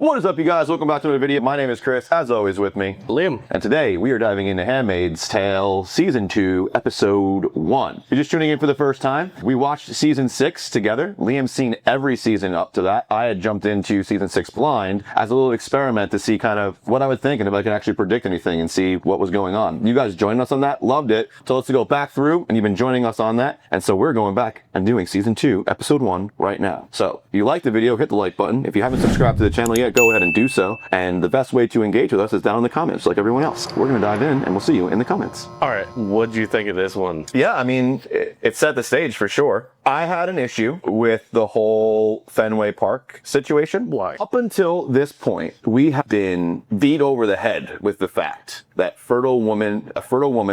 What is up, you guys? Welcome back to another video. My name is Chris, as always with me, Liam. And today we are diving into Handmaid's Tale Season 2, Episode 1. If you're just tuning in for the first time, we watched Season 6 together. Liam's seen every season up to that. I had jumped into Season 6 blind as a little experiment to see kind of what I would think and if I could actually predict anything and see what was going on. You guys joined us on that, loved it. So let's go back through, and you've been joining us on that. And so we're going back and doing Season 2, Episode 1 right now. So if you like the video, hit the like button. If you haven't subscribed to the channel yet, go ahead and do so. And the best way to engage with us is down in the comments, like everyone else. We're going to dive in, and we'll see you in the comments. All right, what'd you think of this one? Yeah, I mean, it set the stage for sure. I had an issue with the whole Fenway Park situation. Why? Up until this point, we have been beat over the head with the fact that a fertile woman, a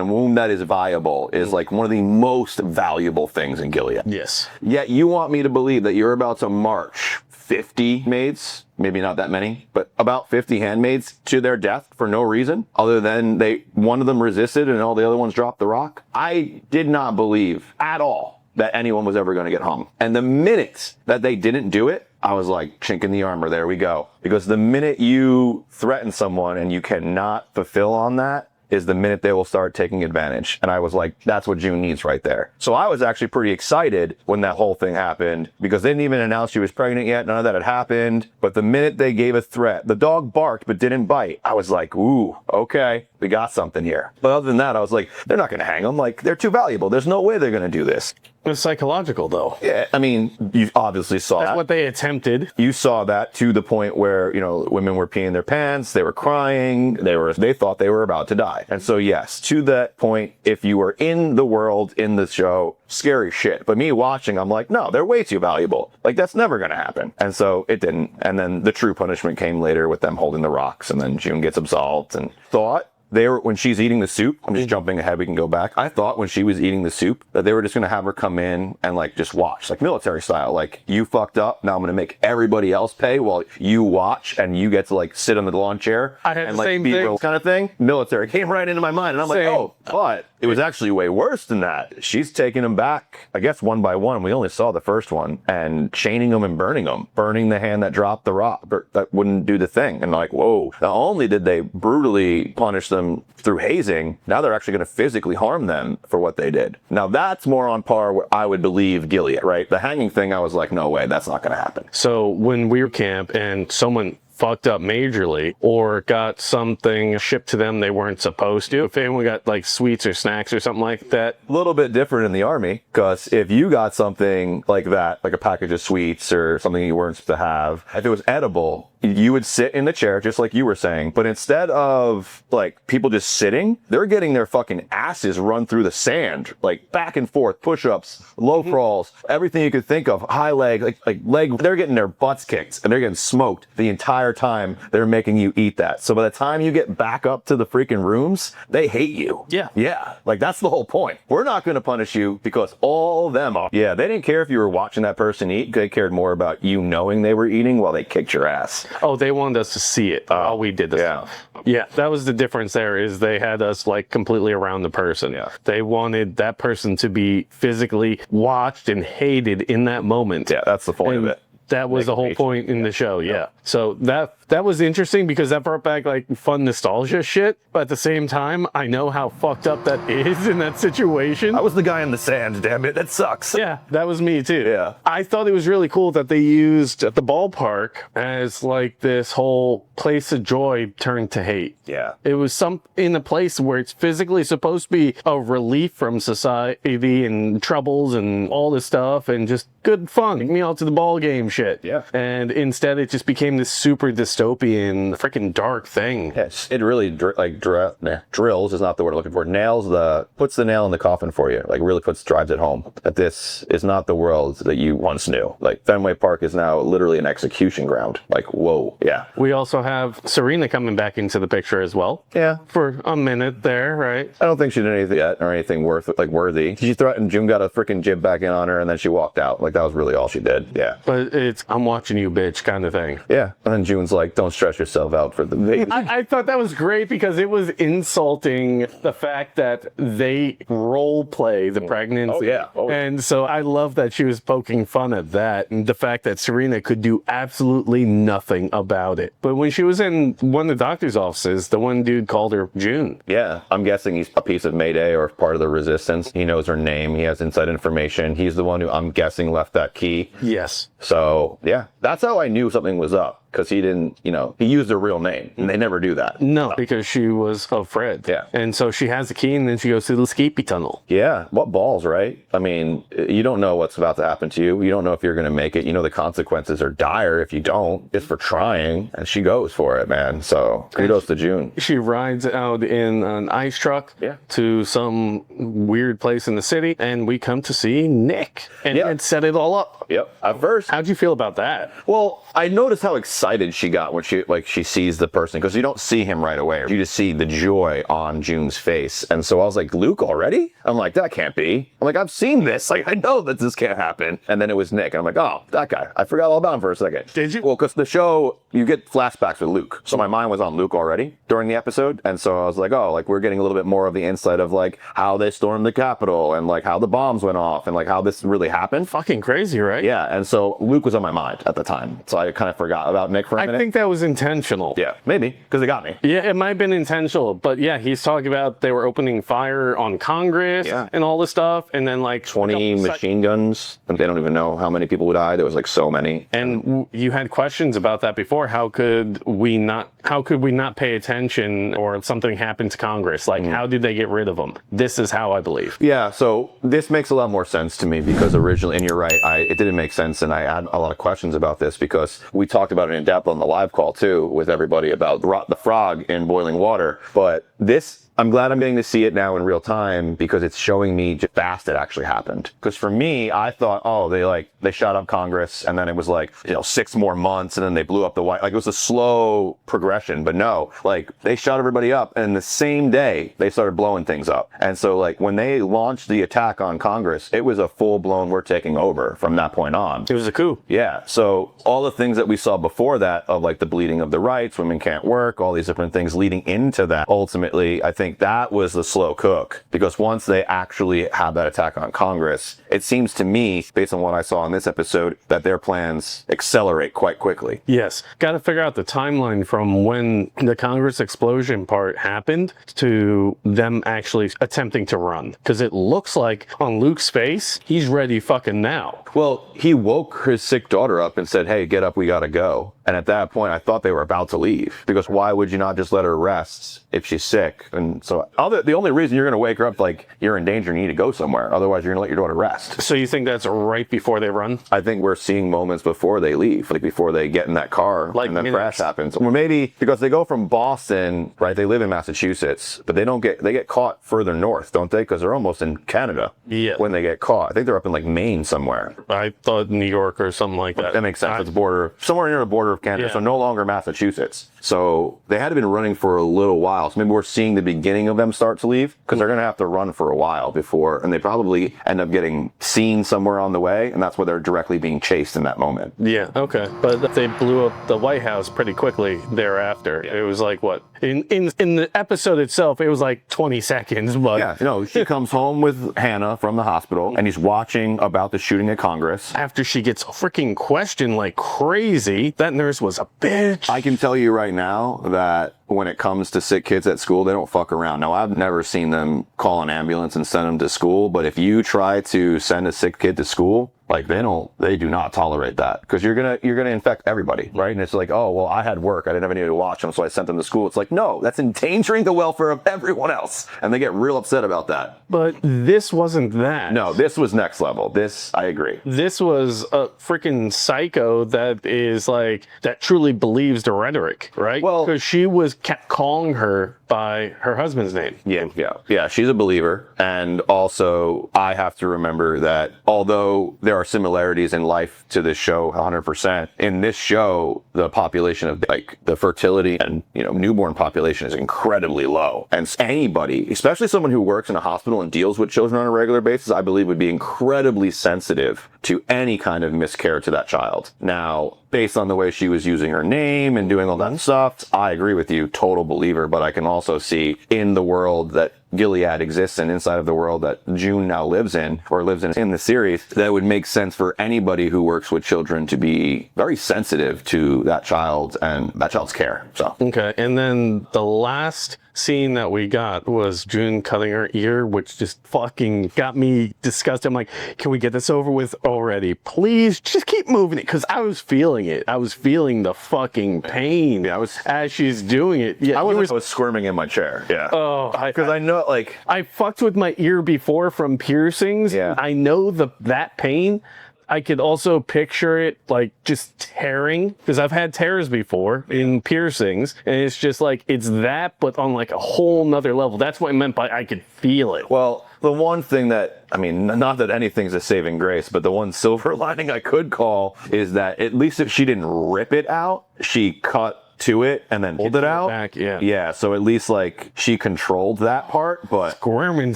womb that is viable, is like one of the most valuable things in Gilead. Yes. Yet you want me to believe that you're about to march 50 maids, maybe not that many, but about 50 handmaids to their death for no reason other than one of them resisted and all the other ones dropped the rock. I did not believe at all that anyone was ever going to get hung. And the minute that they didn't do it, I was like, chink in the armor, there we go. Because the minute you threaten someone and you cannot fulfill on that, is the minute they will start taking advantage. And I was like, that's what June needs right there. So I was actually pretty excited when that whole thing happened because they didn't even announce she was pregnant yet. None of that had happened. But the minute they gave a threat, the dog barked but didn't bite. I was like, ooh, okay, we got something here. But other than that, I was like, they're not going to hang them. Like, they're too valuable. There's no way they're going to do this. It's psychological, though. Yeah, I mean, you obviously saw That's that. what they attempted. You saw that to the point where, you know, women were peeing their pants, they were crying, they thought they were about to die. And so, yes, to that point, if you were in the world, in the show, scary shit. But me watching, I'm like, no, they're way too valuable. Like, that's never going to happen. And so it didn't. And then the true punishment came later with them holding the rocks, and then June gets absolved. And thought when she's eating the soup, I'm just jumping ahead, we can go back. I thought when she was eating the soup that they were just going to have her come in and like just watch, like military style. Like, you fucked up, now I'm going to make everybody else pay while you watch, and you get to like sit on the lawn chair I had and the like same be thing. real kind of thing. Military came right into my mind, and I'm like, Same. oh, but it was actually way worse than that. She's taking them back, I guess, one by one. We only saw the first one, and chaining them and burning them, burning the hand that dropped the rock that wouldn't do the thing. And like, whoa, not only did they brutally punish them through hazing, now they're actually going to physically harm them for what they did. Now that's more on par where I would believe Gilead, right? The hanging thing, I was like, no way, that's not going to happen. So when we were camp and someone fucked up majorly or got something shipped to them they weren't supposed to, if anyone got like sweets or snacks or something like that. A little bit different in the army, because if you got something like that, like a package of sweets or something you weren't supposed to have, if it was edible, you would sit in the chair just like you were saying. But instead of like people just sitting, they're getting their fucking asses run through the sand, like back and forth, push-ups, low crawls, everything you could think of, high leg, like leg. They're getting their butts kicked and they're getting smoked the entire time they're making you eat that. So by the time you get back up to the freaking rooms, they hate you. Yeah, like that's the whole point. We're not going to punish you because all of them are. Yeah, they didn't care if you were watching that person eat. They cared more about you knowing they were eating while they kicked your ass. Oh, they wanted us to see it while we did the stuff. Yeah, that was the difference there, is they had us like completely around the person. Yeah. They wanted that person to be physically watched and hated in that moment. Yeah, that's the point of it. That was the whole point in the show, yeah. So that was interesting because that brought back like fun nostalgia shit. But at the same time, I know how fucked up that is in that situation. I was the guy in the sand, damn it. That sucks. Yeah, that was me too. Yeah. I thought it was really cool that they used the ballpark as like this whole place of joy turned to hate. Yeah. It was in a place where it's physically supposed to be a relief from society and troubles and all this stuff and just good fun. Take me out to the ball game shit. Yeah. And instead it just became this super dystopian, freaking dark thing. Yes, it really drills is not the word I'm looking for. Puts the nail in the coffin for you. Like really drives it home that this is not the world that you once knew. Like Fenway Park is now literally an execution ground. Like, whoa. Yeah. We also have Serena coming back into the picture as well. Yeah. For a minute there, right? I don't think she did anything yet or anything worthy. She threatened June, got a freaking jib back in on her, and then she walked out. Like that was really all she did. Yeah. But it's I'm watching you, bitch, kind of thing. Yeah. And then June's like, don't stress yourself out for the baby. I thought that was great because it was insulting the fact that they role play the pregnancy. Oh, yeah. Oh, yeah. And so I love that she was poking fun at that and the fact that Serena could do absolutely nothing about it. But when she was in one of the doctor's offices, the one dude called her June. Yeah, I'm guessing he's a piece of Mayday or part of the resistance. He knows her name. He has inside information. He's the one who, I'm guessing, left that key. Yes. So, yeah, that's how I knew something was up. Because he didn't, he used her real name. And they never do that. No, because she was Fred. Yeah. And so she has the key and then she goes through the Skippy tunnel. Yeah, what balls, right? I mean, you don't know what's about to happen to you. You don't know if you're going to make it. You know the consequences are dire if you don't. It's for trying. And she goes for it, man. So kudos to June. She rides out in an ice truck to some weird place in the city. And we come to see Nick. And it set it all up. Yep. At first. How'd you feel about that? Well, I noticed how excited she got when she sees the person, because you don't see him right away. You just see the joy on June's face. And so I was like, Luke already? I'm like, that can't be. I'm like, I've seen this. Like, I know that this can't happen. And then it was Nick. And I'm like, oh, that guy. I forgot all about him for a second. Did you? Well, because the show, you get flashbacks with Luke. So my mind was on Luke already during the episode. And so I was like, oh, like we're getting a little bit more of the insight of like how they stormed the Capitol and like how the bombs went off and like how this really happened. Fucking crazy, right? Yeah. And so Luke was on my mind at the time. So I kind of forgot about Nick for a minute. I think that was intentional. Yeah, maybe, because it got me. Yeah, it might have been intentional, but yeah, he's talking about they were opening fire on Congress and all this stuff, and then like 20 machine guns, and they don't even know how many people would die. There was like so many. And you had questions about that before. How could we not pay attention or something happened to Congress? Like, how did they get rid of them? This is how I believe. Yeah, so this makes a lot more sense to me because originally, and you're right, it didn't make sense, and I had a lot of questions about this because we talked about it in depth on the live call too with everybody about the frog in boiling water. But this, I'm glad I'm getting to see it now in real time because it's showing me just fast it actually happened. Because for me, I thought, oh, they shot up Congress and then it was like, 6 more months and then they blew up the White. Like it was a slow progression, but no, like they shot everybody up and the same day they started blowing things up. And so like when they launched the attack on Congress, it was a full blown, we're taking over from that point on. It was a coup. Yeah. So all the things that we saw before that of like the bleeding of the rights, women can't work, all these different things leading into that, ultimately, I think that was the slow cook because once they actually had that attack on Congress, it seems to me, based on what I saw in this episode, that their plans accelerate quite quickly. Yes. Got to figure out the timeline from when the Congress explosion part happened to them actually attempting to run. Because it looks like on Luke's face, he's ready fucking now. Well, he woke his sick daughter up and said, hey, get up, we gotta go. And at that point, I thought they were about to leave because why would you not just let her rest if she's sick? And so the only reason you're going to wake her up, like you're in danger, you need to go somewhere. Otherwise, you're going to let your daughter rest. So you think that's right before they run? I think we're seeing moments before they leave, like before they get in that car like and then crash happens. Or maybe because they go from Boston, right? They live in Massachusetts, but they get caught further north, don't they? Because they're almost in Canada when they get caught. I think they're up in like Maine somewhere. I thought New York or something like that. That makes sense. It's somewhere near the border of Canada, so no longer Massachusetts. So they had been running for a little while. So maybe we're seeing the beginning of them start to leave because they're going to have to run for a while before, and they probably end up getting seen somewhere on the way, and that's where they're directly being chased in that moment. Yeah, okay. But they blew up the White House pretty quickly thereafter. It was like, what? In the episode itself, it was like 20 seconds, but... Yeah, she comes home with Hannah from the hospital, and he's watching about the shooting at Congress. After she gets freaking questioned like crazy, that nurse was a bitch. I can tell you right now that when it comes to sick kids at school, they don't fuck around. Now, I've never seen them call an ambulance and send them to school, but if you try to send a sick kid to school, like they do not tolerate that because you're gonna infect everybody, right? And it's like, oh well, I had work, I didn't have anybody to watch them, so I sent them to school. It's like, no, that's endangering the welfare of everyone else, and they get real upset about that. But this wasn't that. No, this was next level. This, I agree. This was a freaking psycho that is like that truly believes the rhetoric, right? Well, because she kept calling her by her husband's name. Yeah. She's a believer, and also I have to remember that although there are similarities in life to this show 100%. In this show, the population of like the fertility and, you know, newborn population is incredibly low. And anybody, especially someone who works in a hospital and deals with children on a regular basis, I believe would be incredibly sensitive to any kind of miscarriage to that child. Now, based on the way she was using her name and doing all that stuff, I agree with you, total believer, but I can also see in the world that Gilead exists in, inside of the world that June now lives in, or lives in the series, that would make sense for anybody who works with children to be very sensitive to that child and that child's care. So okay, and then the last scene that we got was June cutting her ear, which just fucking got me disgusted. I'm like, can we get this over with already? Please just keep moving it, because I was feeling it. I was feeling the fucking pain. Yeah, as she's doing it. Yeah, I was squirming in my chair. Yeah. Oh, because I know, like, I fucked with my ear before from piercings. Yeah. I know that pain. I could also picture it like just tearing, because I've had tears before in piercings, and it's just like, it's that, but on like a whole nother level. That's what I meant by I could feel it. Well, the one thing that, I mean, not that anything's a saving grace, but the one silver lining I could call is that at least if she didn't rip it out, she cut to it and then pulled it out. Back, yeah. Yeah, so at least like she controlled that part, but Squirming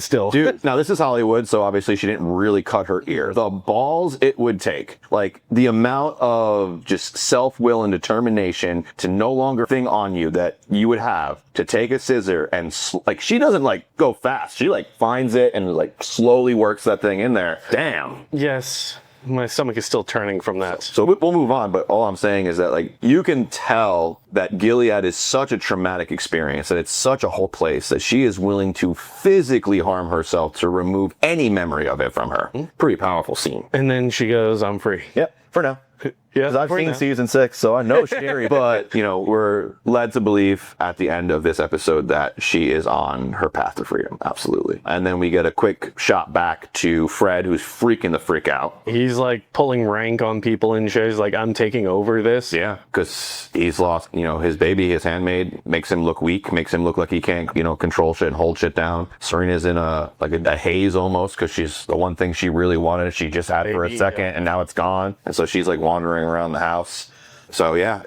still. dude, now this is Hollywood, so obviously she didn't really cut her ear. The balls it would take, like the amount of just self-will and determination to no longer thing on you that you would have to take a scissor and like, she doesn't like go fast. She like finds it and like slowly works that thing in there. Damn. Yes. My stomach is still turning from that. So we'll move on, but all I'm saying is that like you can tell that Gilead is such a traumatic experience, that it's such a whole place that she is willing to physically harm herself to remove any memory of it from her. Pretty powerful scene. And then she goes, I'm free. Yep, for now. Yeah, Because I've seen season 6, so I know it's scary. But, you know, we're led to believe at the end of this episode that she is on her path to freedom. Absolutely. And then we get a quick shot back to Fred, who's freaking the freak out. He's like pulling rank on people and shit. He's like, I'm taking over this. Yeah, because he's lost, you know, his baby, his handmaid, makes him look weak, makes him look like he can't, you know, control shit and hold shit down. Serena's in a haze almost, because she's the one thing she really wanted. She just had for a second, and now it's gone. And so she's like wandering around the house. So yeah,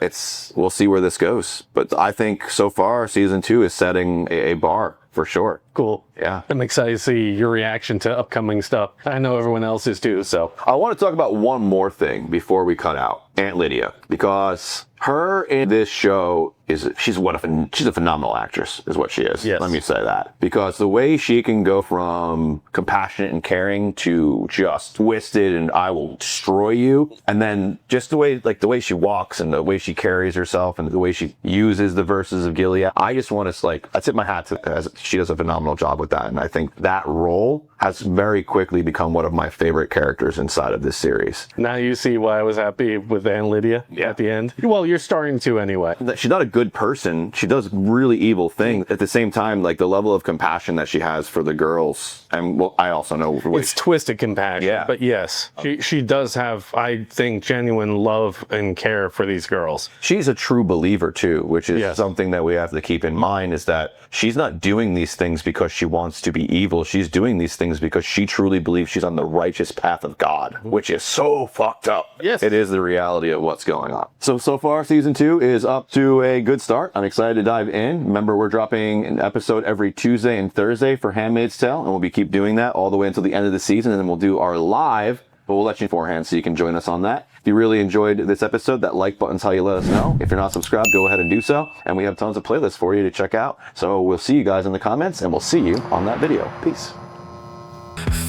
we'll see where this goes. But I think so far season 2 is setting a bar for sure. Cool. Yeah. I'm excited to see your reaction to upcoming stuff. I know everyone else is too, so. I want to talk about one more thing before we cut out. Aunt Lydia, because her in this show she's a phenomenal actress, is what she is. Yes. Let me say that. Because the way she can go from compassionate and caring to just twisted and I will destroy you, and then just the way she walks and the way she carries herself and the way she uses the verses of Gilead, I just want to I tip my hat to her, as she does a phenomenal job with that. And I think that role has very quickly become one of my favorite characters inside of this series. Now you see why I was happy with Aunt Lydia at the end. Well, you're starting to anyway. She's not a good person. She does really evil things. At the same time, like the level of compassion that she has for the girls, and well, I also know it's twisted compassion. Yeah. But yes, she does have, I think, genuine love and care for these girls. She's a true believer too, which is something that we have to keep in mind, is that she's not doing these things because she wants to be evil. She's doing these things because she truly believes she's on the righteous path of God, which is so fucked up. Yes. It is the reality of what's going on. So far season 2 is up to a good start. I'm excited to dive in. Remember, we're dropping an episode every Tuesday and Thursday for Handmaid's Tale, and we'll keep doing that all the way until the end of the season, and then we'll do our live, but we'll let you beforehand so you can join us on that. If you really enjoyed this episode, that like button's how you let us know. If you're not subscribed, go ahead and do so. And we have tons of playlists for you to check out. So we'll see you guys in the comments, and we'll see you on that video. Peace.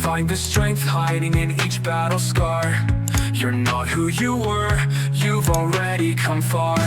Find the strength hiding in each battle scar. You're not who you were, you've already come far.